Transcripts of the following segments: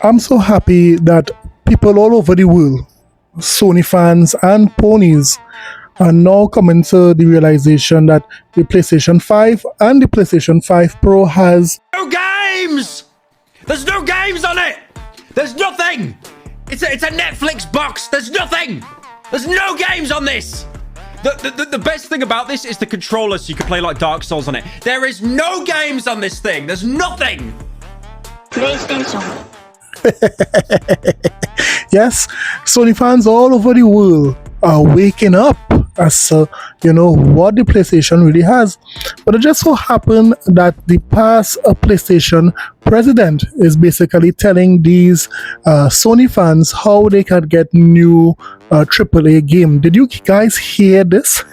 I'm so happy that people all over the world, Sony fans and ponies, are now coming to the realization that the PlayStation 5 and the PlayStation 5 Pro has no games! There's no games on it! There's nothing! It's a Netflix box! There's nothing! There's no games on this! The best thing about this is the controller, so you can play like Dark Souls on it. There is no games on this thing! There's nothing! PlayStation. Yes, Sony fans all over the world are waking up as what the PlayStation really has. But it just so happened that the past PlayStation president is basically telling these Sony fans how they can get new AAA game. Did you guys hear this?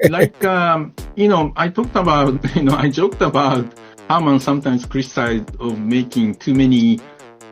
Like, I talked about, I joked about Herman sometimes criticized of making too many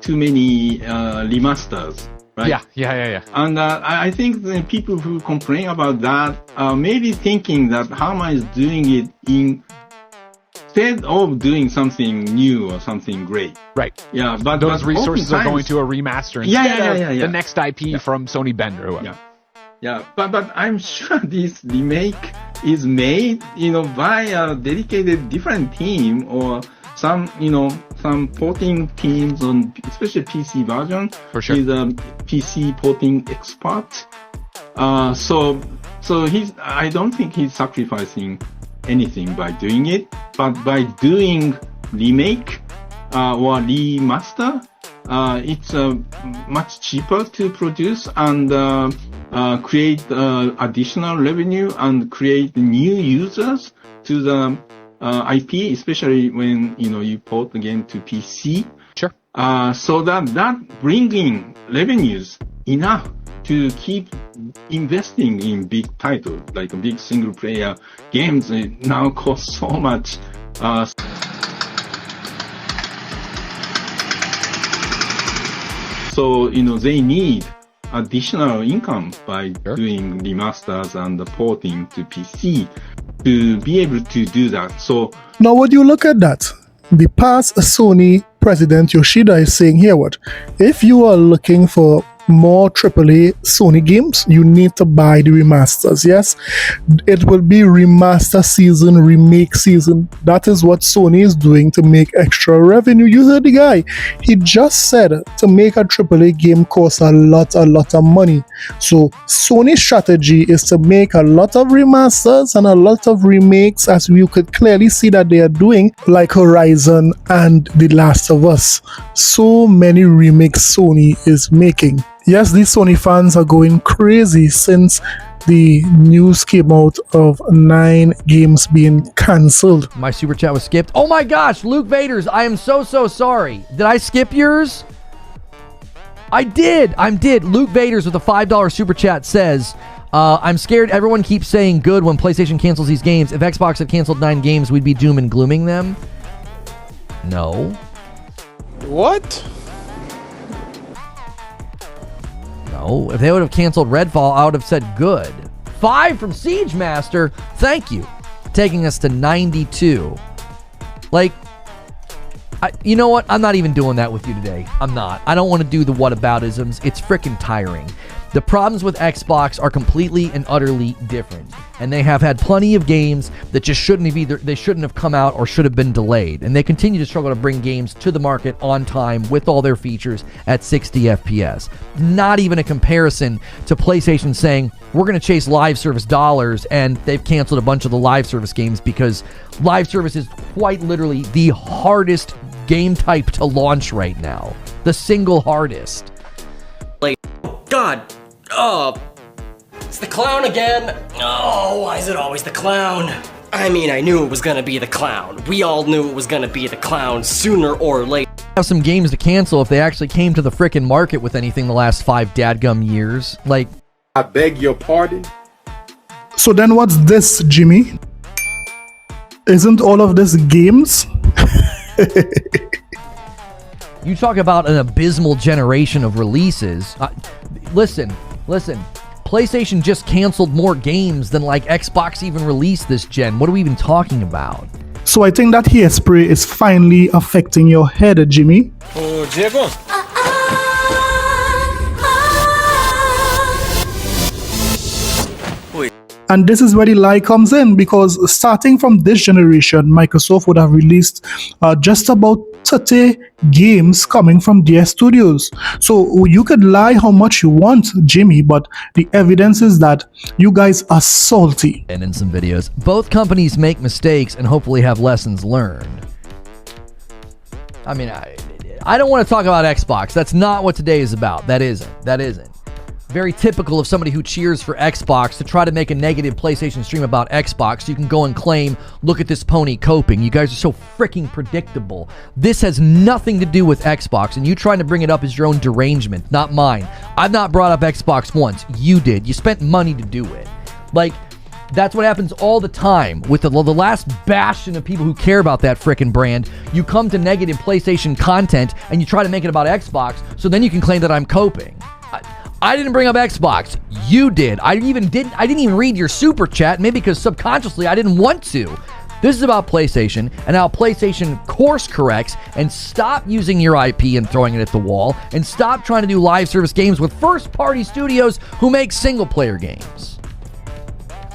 remasters, right? Yeah. And I think the people who complain about that are maybe thinking that Herman is doing it instead of doing something new or something great. Right. Yeah, but those resources are going to a remaster instead of the next IP from Sony Bend or whoever. Yeah, but I'm sure this remake is made, by a dedicated different team or some porting teams on, especially PC version. For sure. He's a PC porting expert. So I don't think he's sacrificing anything by doing it, but by doing remake or remaster, it's much cheaper to produce and create additional revenue and create new users to the IP, especially when you port the game to PC. Sure. So that bringing revenues enough to keep investing in big titles, like big single player games now cost so much. So they need additional income by doing remasters and porting to PC to be able to do that. So now would you look at that? The past Sony president Yoshida is saying here if you are looking for more AAA Sony games, you need to buy the remasters. Yes, it will be remaster season, remake season. That is what Sony is doing to make extra revenue. You heard the guy. He just said to make a AAA game costs a lot of money. So Sony's strategy is to make a lot of remasters and a lot of remakes, as you could clearly see that they are doing, like Horizon and The Last of Us. So many remakes Sony is making. Yes, these Sony fans are going crazy since the news came out of 9 games being cancelled. My super chat was skipped. Oh my gosh, Luke Vaders, I am so sorry. Did I skip yours? I did. Luke Vaders with a $5 super chat says, I'm scared everyone keeps saying good when PlayStation cancels these games. If Xbox had canceled 9 games, we'd be doom and glooming them. No. What? No, if they would have canceled Redfall, I would have said good. 5 from Siege Master. Thank you. Taking us to 92. Like, you know what? I'm not even doing that with you today. I'm not. I don't want to do the whataboutisms. It's freaking tiring. The problems with Xbox are completely and utterly different, and they have had plenty of games that just shouldn't have come out or should have been delayed, and they continue to struggle to bring games to the market on time with all their features at 60 FPS. Not even a comparison to PlayStation saying, we're going to chase live service dollars, and they've canceled a bunch of the live service games because live service is quite literally the hardest game type to launch right now. The single hardest. God. Oh, it's the clown again. Oh, why is it always the clown? I mean, I knew it was gonna be the clown. We all knew it was gonna be the clown sooner or later. Have some games to cancel if they actually came to the frickin' market with anything the last 5 dadgum years. Like, I beg your pardon? So then what's this, Jimmy? Isn't all of this games? you talk about an abysmal generation of releases. Listen. PlayStation just canceled more games than like Xbox even released this gen. What are we even talking about? So I think that hairspray is finally affecting your head, Jimmy. Ô, Diego, And this is where the lie comes in, because starting from this generation, Microsoft would have released just about 30 games coming from their studios. So you could lie how much you want, Jimmy, but the evidence is that you guys are salty. And in some videos, both companies make mistakes and hopefully have lessons learned. I mean, I don't want to talk about Xbox. That's not what today is about. That isn't. Very typical of somebody who cheers for Xbox to try to make a negative PlayStation stream about Xbox. You can go and claim, look at this pony coping. You guys are so freaking predictable. This has nothing to do with Xbox, and you trying to bring it up is your own derangement, not mine. I've not brought up Xbox once. You did. You spent money to do it. Like, that's what happens all the time with the last bastion of people who care about that frickin' brand. You come to negative PlayStation content and you try to make it about Xbox, so then you can claim that I'm coping. I didn't bring up Xbox. You did. I didn't even read your super chat, maybe because subconsciously I didn't want to. This is about PlayStation and how PlayStation course corrects and stop using your IP and throwing it at the wall, and stop trying to do live service games with first-party studios who make single-player games.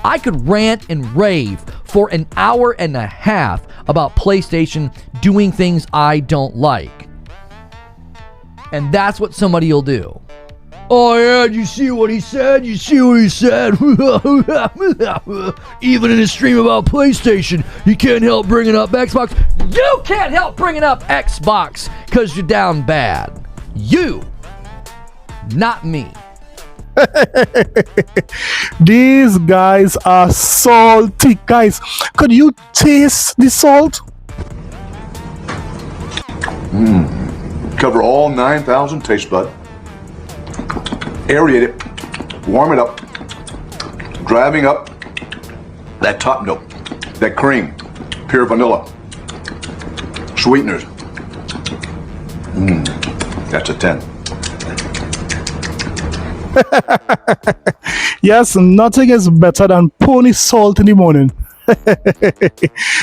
I could rant and rave for an hour and a half about PlayStation doing things I don't like. And that's what somebody will do. Oh yeah, you see what he said? You see what he said? Even in a stream about PlayStation, you can't help bringing up Xbox. You can't help bringing up Xbox because you're down bad. You, not me. These guys are salty. Guys, could you taste the salt? Cover all 9,000 taste bud. Aerate it, warm it up, driving up that top note, that cream, pure vanilla, sweeteners. That's a 10. Yes, nothing is better than pony salt in the morning.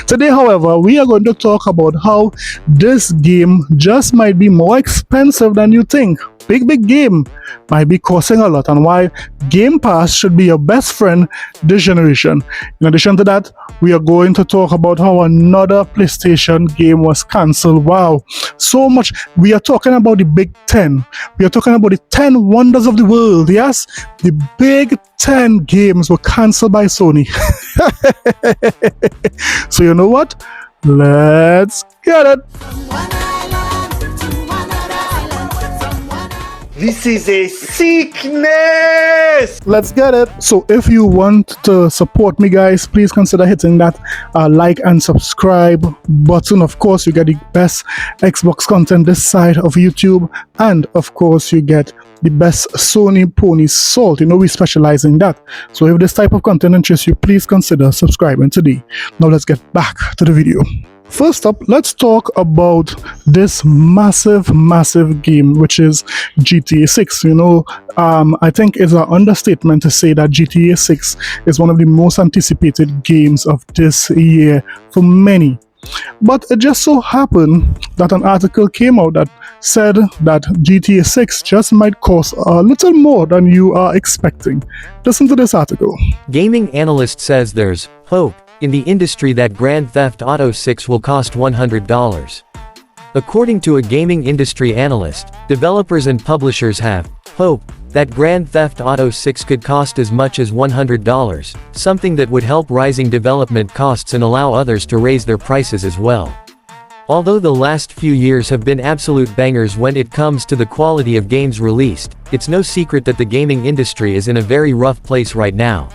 Today, however, we are going to talk about how this game just might be more expensive than you think. Big game might be costing a lot, and why Game Pass should be your best friend this generation. In addition to that, we are going to talk about how another PlayStation game was cancelled. Wow, so much. We are talking about the Big 10. We are talking about the 10 wonders of the world. Yes, the Big 10 games were cancelled by Sony. So you know what? Let's get it. this is a sickness! Let's get it. So if you want to support me, guys, please consider hitting that like and subscribe button. Of course, you get the best Xbox content this side of YouTube, and of course you get the best Sony pony salt. You know, we specialize in that. So if this type of content interests you, please consider subscribing today. Now let's get back to the video. First up, let's talk about this massive game, which is GTA 6. You know, I think it's an understatement to say that GTA 6 is one of the most anticipated games of this year for many. But it just so happened that an article came out that said that GTA 6 just might cost a little more than you are expecting. Listen to this article. Gaming analyst says there's hope in the industry that Grand Theft Auto 6 will cost $100. According to a gaming industry analyst, developers and publishers have hope that Grand Theft Auto 6 could cost as much as $100, something that would help rising development costs and allow others to raise their prices as well. Although the last few years have been absolute bangers when it comes to the quality of games released, it's no secret that the gaming industry is in a very rough place right now.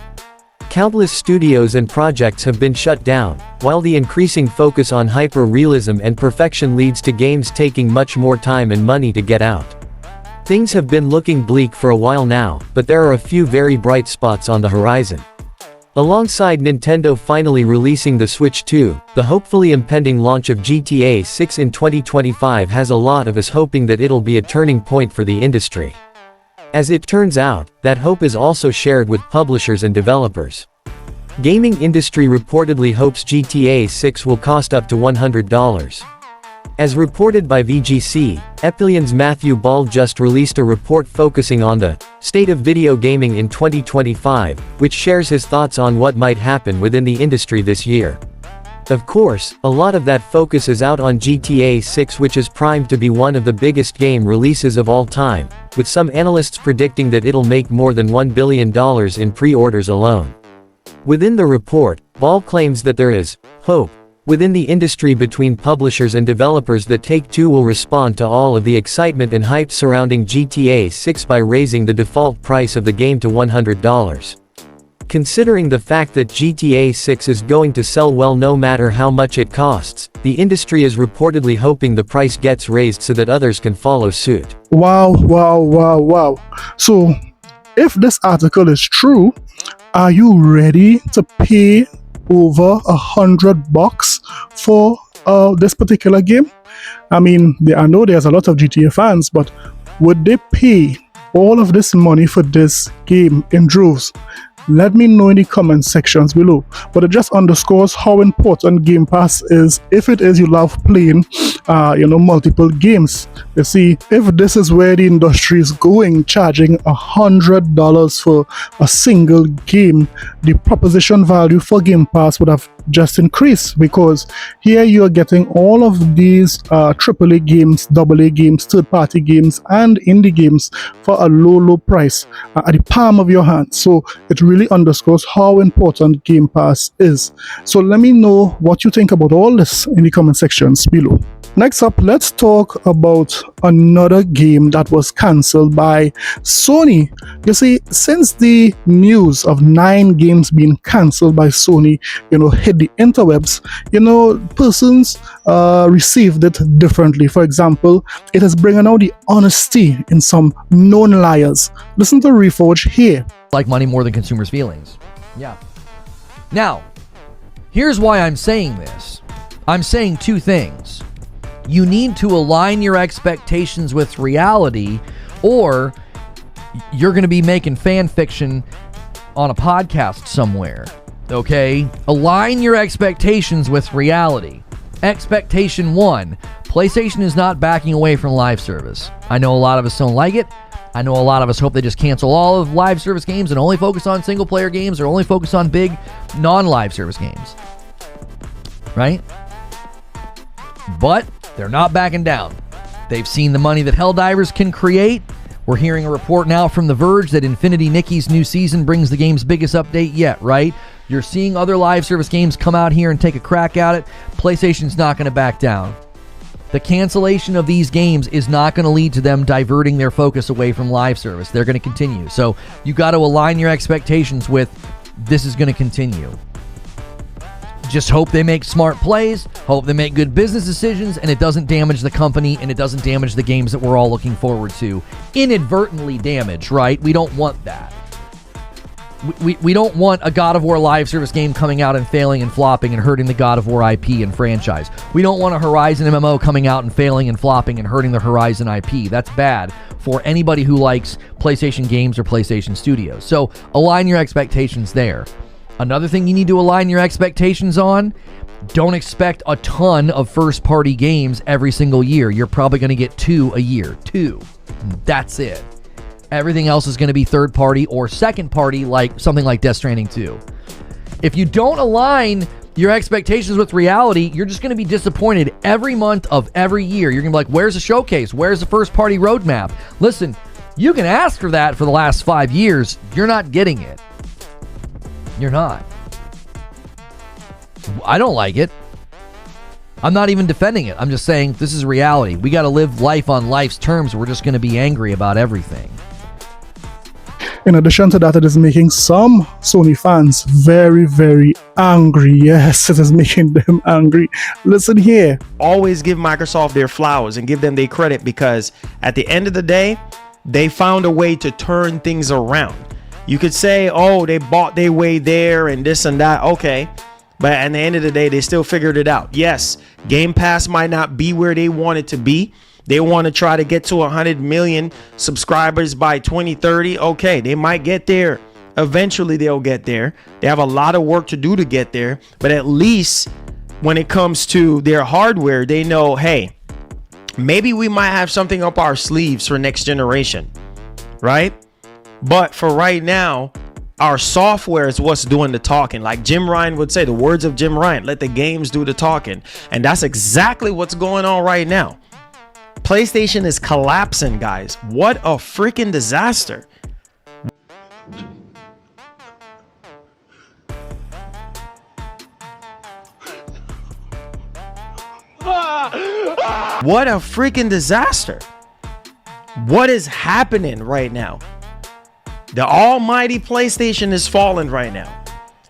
Countless studios and projects have been shut down, while the increasing focus on hyper-realism and perfection leads to games taking much more time and money to get out. Things have been looking bleak for a while now, but there are a few very bright spots on the horizon. Alongside Nintendo finally releasing the Switch 2, the hopefully impending launch of GTA 6 in 2025 has a lot of us hoping that it'll be a turning point for the industry. As it turns out, that hope is also shared with publishers and developers. gaming industry reportedly hopes GTA 6 will cost up to $100. As reported by VGC, Epillion's Matthew Ball just released a report focusing on the state of video gaming in 2025, which shares his thoughts on what might happen within the industry this year. Of course, a lot of that focus is out on GTA 6, which is primed to be one of the biggest game releases of all time, with some analysts predicting that it'll make more than $1 billion in pre-orders alone. Within the report, Ball claims that there is hope within the industry between publishers and developers that Take-Two will respond to all of the excitement and hype surrounding GTA 6 by raising the default price of the game to $100. Considering the fact that GTA 6 is going to sell well no matter how much it costs, the industry is reportedly hoping the price gets raised so that others can follow suit. Wow, wow, wow, wow. So, if this article is true, are you ready to pay over $100 for this particular game? I mean, I know there's a lot of GTA fans, but would they pay all of this money for this game in droves? Let me know in the comment sections below. But it just underscores how important Game Pass is if it is you love playing multiple games. You see, if this is where the industry is going, charging $100 for a single game, the proposition value for Game Pass would have just increased, because here you are getting all of these AAA games, AA games, third-party games, and indie games for a low price at the palm of your hand. So it really underscores how important Game Pass is. So let me know what you think about all this in the comment sections below. Next up, let's talk about another game that was cancelled by Sony. You see, since the news of 9 games being cancelled by Sony, hit the interwebs, persons received it differently. For example, it is bringing out the honesty in some known liars. Listen to Reforge here. Like money more than consumers' feelings. Yeah. Now, here's why I'm saying this. I'm saying 2 things. You need to align your expectations with reality, or you're going to be making fan fiction on a podcast somewhere. Okay? Align your expectations with reality. Expectation 1, PlayStation is not backing away from live service. I know a lot of us don't like it. I know a lot of us hope they just cancel all of live service games and only focus on single player games, or only focus on big non-live service games. Right? But they're not backing down. They've seen the money that Helldivers can create. We're hearing a report now from The Verge that Infinity Nikki's new season brings the game's biggest update yet, right? You're seeing other live service games come out here and take a crack at it. PlayStation's not going to back down. The cancellation of these games is not going to lead to them diverting their focus away from live service. They're going to continue. So you got to align your expectations with this is going to continue. Just hope they make smart plays, hope they make good business decisions, and it doesn't damage the company, and it doesn't damage the games that we're all looking forward to. Inadvertently damage, right? We don't want that. We don't want a God of War live service game coming out and failing and flopping and hurting the God of War IP and franchise. We don't want a Horizon MMO coming out and failing and flopping and hurting the Horizon IP. That's bad for anybody who likes PlayStation games or PlayStation Studios. So align your expectations there. Another thing you need to align your expectations on, don't expect a ton of first-party games every single year. You're probably going to get 2 a year. 2. That's it. Everything else is going to be third-party or second-party, like something like Death Stranding 2. If you don't align your expectations with reality, you're just going to be disappointed every month of every year. You're going to be like, where's the showcase? Where's the first-party roadmap? Listen, you can ask for that for the last 5 years. You're not getting it. You're not. I don't like it. I'm not even defending it. I'm just saying this is reality. We got to live life on life's terms. We're just going to be angry about everything. In addition to that, it is making some Sony fans very, very angry. Yes, it is making them angry. Listen here. Always give Microsoft their flowers and give them their credit, because at the end of the day, they found a way to turn things around. You could say, oh, they bought their way there and this and that. Okay. But at the end of the day, they still figured it out. Yes, Game Pass might not be where they want it to be. They want to try to get to 100 million subscribers by 2030. Okay, they might get there Eventually they'll get there. They have a lot of work to do to get there, but at least when it comes to their hardware, they know, hey, maybe we might have something up our sleeves for next generation, right? But for right now, our software is what's doing the talking. Like Jim Ryan would say, the words of Jim Ryan, let the games do the talking. And that's exactly what's going on right now. PlayStation is collapsing, guys. What a freaking disaster. What a freaking disaster. What is happening right now? The almighty PlayStation is falling right now.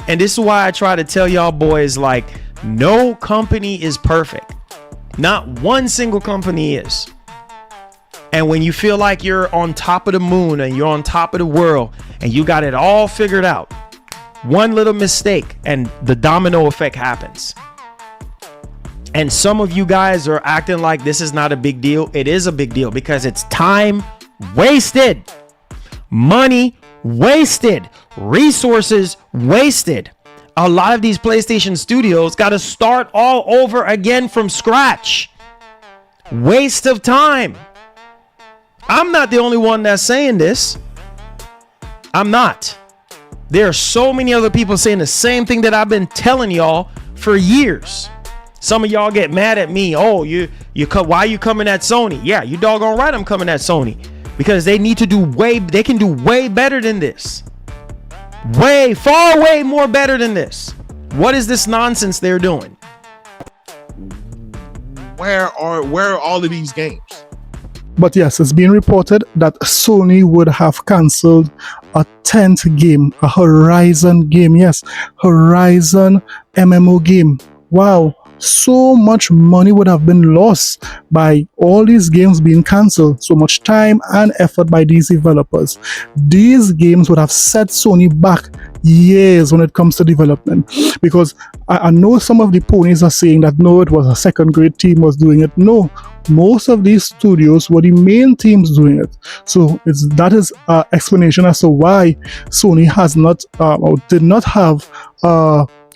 And this is why I try to tell y'all boys, like, no company is perfect. Not one single company is. And when you feel like you're on top of the moon and you're on top of the world and you got it all figured out, one little mistake and the domino effect happens. And some of you guys are acting like this is not a big deal. It is a big deal because it's time wasted, money wasted, resources wasted. A lot of these PlayStation studios got to start all over again from scratch. Waste of time. I'm not the only one that's saying this. I'm not. There are so many other people saying the same thing that I've been telling y'all for years. Some of y'all get mad at me. Oh, why are you coming at Sony? Yeah, you doggone right I'm coming at Sony. Because they need to they can do way better than this. Far way more better than this. What is this nonsense they're doing? Where are all of these games? But yes, it's being reported that Sony would have cancelled a 10th game, a Horizon game. Yes, Horizon MMO game. Wow, so much money would have been lost by all these games being cancelled. So much time and effort by these developers. These games would have set Sony back years when it comes to development. Because I know some of the ponies are saying that no, it was a second grade team was doing it. No, most of these studios were the main teams doing it. So that is an explanation as to why Sony has not or did not have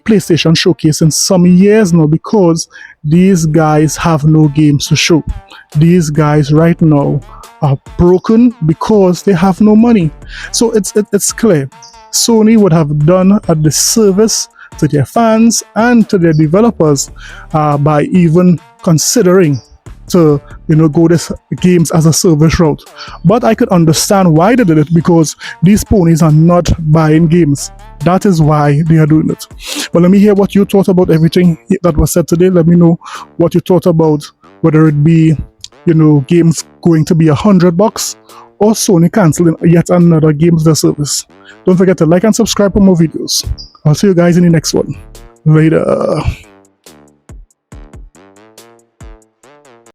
PlayStation Showcase in some years now, because these guys have no games to show. These guys right now are broken because they have no money. So it's clear Sony would have done a disservice to their fans and to their developers by even considering to go this games as a service route. But I could understand why they did it, because these ponies are not buying games. That is why they are doing it. But let me hear what you thought about everything that was said today. Let me know what you thought about whether it be games going to be $100 or Sony canceling yet another games as a service. Don't forget to like and subscribe for more videos. I'll see you guys in the next one. Later.